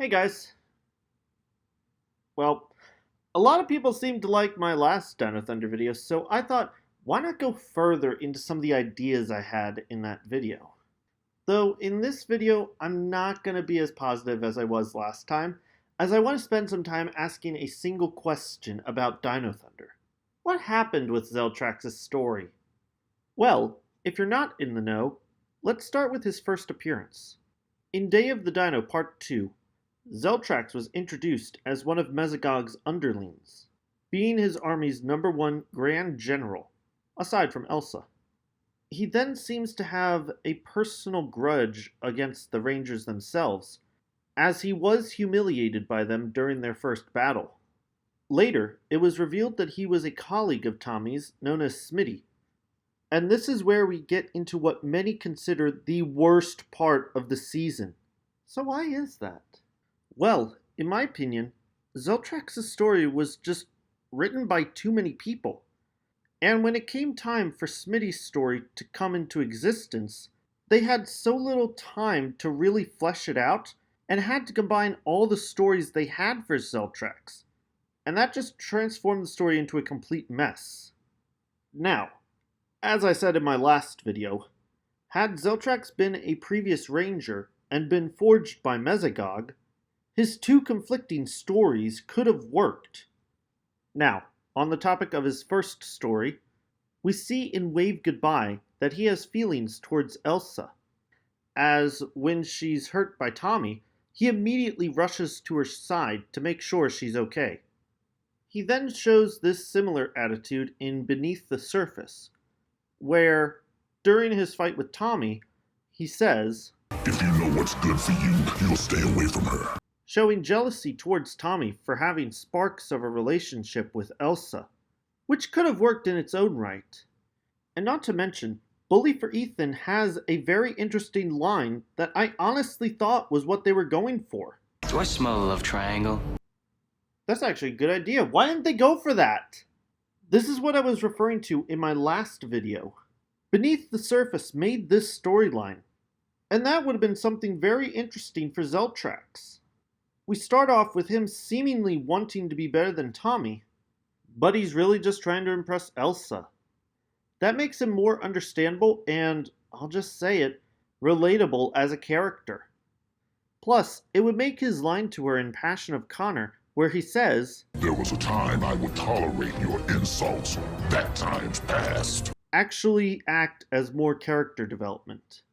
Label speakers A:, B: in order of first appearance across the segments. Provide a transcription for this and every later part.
A: Hey guys. Well, a lot of people seem to like my last Dino Thunder video, so I thought, why not go further into some of the ideas I had in that video? Though in this video, I'm not going to be as positive as I was last time, as I want to spend some time asking a single question about Dino Thunder. What happened with Zeltrax's story? Well, if you're not in the know, let's start with his first appearance. In Day of the Dino Part 2, Zeltrax was introduced as one of Mesogog's underlings, being his army's #1 Grand General, aside from Elsa. He then seems to have a personal grudge against the Rangers themselves, as he was humiliated by them during their first battle. Later, it was revealed that he was a colleague of Tommy's known as Smitty, and this is where we get into what many consider the worst part of the season. So why is that? Well, in my opinion, Zeltrax's story was just written by too many people. And when it came time for Smitty's story to come into existence, they had so little time to really flesh it out and had to combine all the stories they had for Zeltrax. And that just transformed the story into a complete mess. Now, as I said in my last video, had Zeltrax been a previous Ranger and been forged by Mesogog, his two conflicting stories could have worked. Now, on the topic of his first story, we see in Wave Goodbye that he has feelings towards Elsa, as when she's hurt by Tommy, he immediately rushes to her side to make sure she's okay. He then shows this similar attitude in Beneath the Surface, where, during his fight with Tommy, he says,
B: "If you know what's good for you, you'll stay away from her,"
A: showing jealousy towards Tommy for having sparks of a relationship with Elsa, which could have worked in its own right. And not to mention, Bully for Ethan has a very interesting line that I honestly thought was what they were going for.
C: "Do I smell a love triangle?"
A: That's actually a good idea. Why didn't they go for that? This is what I was referring to in my last video. Beneath the Surface made this storyline, and that would have been something very interesting for Zeltrax. We start off with him seemingly wanting to be better than Tommy, but he's really just trying to impress Elsa. That makes him more understandable and, I'll just say it, relatable as a character. Plus, it would make his line to her in Passion of Connor, where he says,
B: "There was a time I would tolerate your insults. That time's past,"
A: actually act as more character development.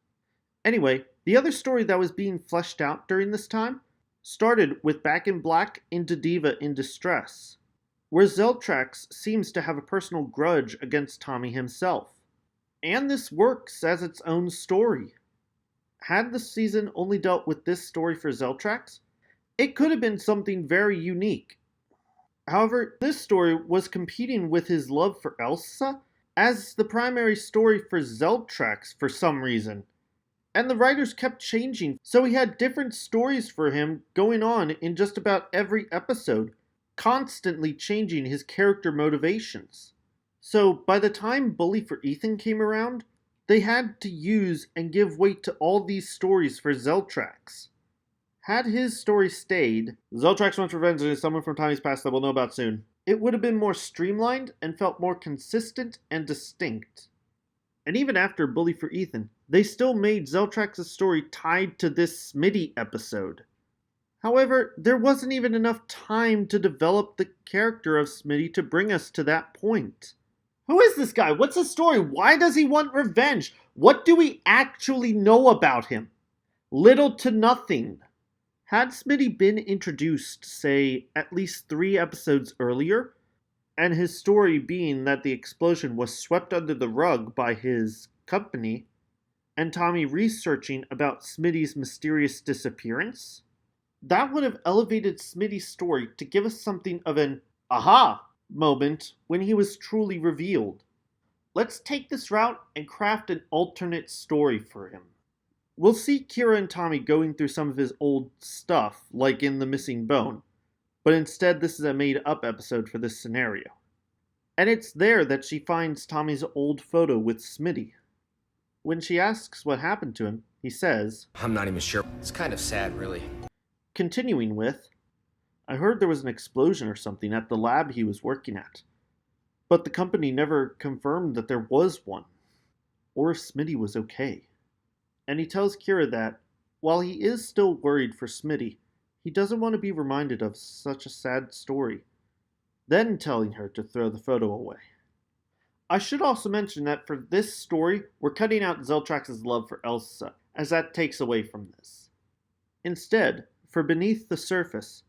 A: Anyway, the other story that was being fleshed out during this time started with Back in Black into Diva in Distress, where Zeltrax seems to have a personal grudge against Tommy himself. And this works as its own story. Had the season only dealt with this story for Zeltrax, it could have been something very unique. However, this story was competing with his love for Elsa as the primary story for Zeltrax for some reason. And the writers kept changing, so he had different stories for him going on in just about every episode, constantly changing his character motivations. So by the time Bully for Ethan came around, they had to use and give weight to all these stories for Zeltrax. Had his story stayed, Zeltrax wants revenge and is someone from Tommy's past that we'll know about soon, it would have been more streamlined and felt more consistent and distinct. And even after Bully for Ethan, they still made Zeltrax's story tied to this Smitty episode. However, there wasn't even enough time to develop the character of Smitty to bring us to that point. Who is this guy? What's his story? Why does he want revenge? What do we actually know about him? Little to nothing. Had Smitty been introduced, say, at least 3 episodes earlier, and his story being that the explosion was swept under the rug by his company, and Tommy researching about Smitty's mysterious disappearance, that would have elevated Smitty's story to give us something of an aha moment when he was truly revealed. Let's take this route and craft an alternate story for him. We'll see Kira and Tommy going through some of his old stuff, like in The Missing Bone, but instead this is a made-up episode for this scenario. And it's there that she finds Tommy's old photo with Smitty. When she asks what happened to him, he says,
D: "I'm not even sure. It's kind of sad, really."
A: Continuing with, I heard there was an explosion or something at the lab he was working at, but the company never confirmed that there was one, or if Smitty was okay. And he tells Kira that, while he is still worried for Smitty, he doesn't want to be reminded of such a sad story, then telling her to throw the photo away. I should also mention that for this story, we're cutting out Zeltrax's love for Elsa, as that takes away from this. Instead, for Beneath the Surface,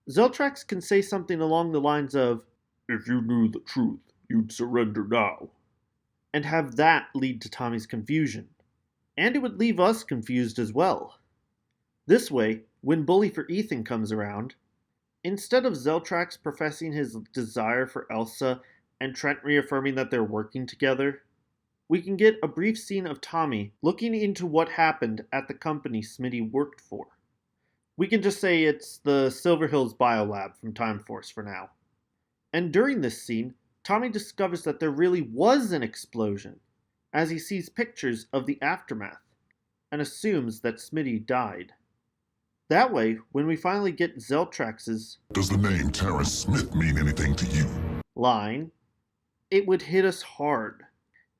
A: Zeltrax can say something along the lines of,
B: If you knew the truth, you'd surrender now.
A: and have that lead to Tommy's confusion. And it would leave us confused as well. This way, when Bully for Ethan comes around, instead of Zeltrax professing his desire for Elsa and Trent reaffirming that they're working together, we can get a brief scene of Tommy looking into what happened at the company Smitty worked for. We can just say it's the Silver Hills Biolab from Time Force for now. And during this scene, Tommy discovers that there really was an explosion, as he sees pictures of the aftermath, and assumes that Smitty died. That way, when we finally get Zeltrax's
B: Does the name Terrence Smith mean anything to you?
A: line, it would hit us hard,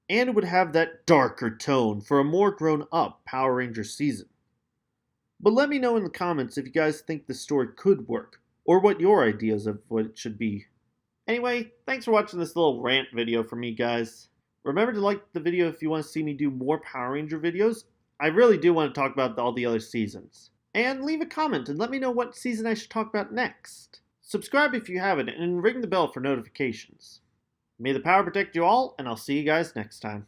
A: and it would have that darker tone for a more grown-up Power Rangers season. But let me know in the comments if you guys think this story could work, or what your ideas of what it should be. Anyway, thanks for watching this little rant video from me, guys. Remember to like the video if you want to see me do more Power Ranger videos. I really do want to talk about all the other seasons. And leave a comment and let me know what season I should talk about next. Subscribe if you haven't, and ring the bell for notifications. May the power protect you all, and I'll see you guys next time.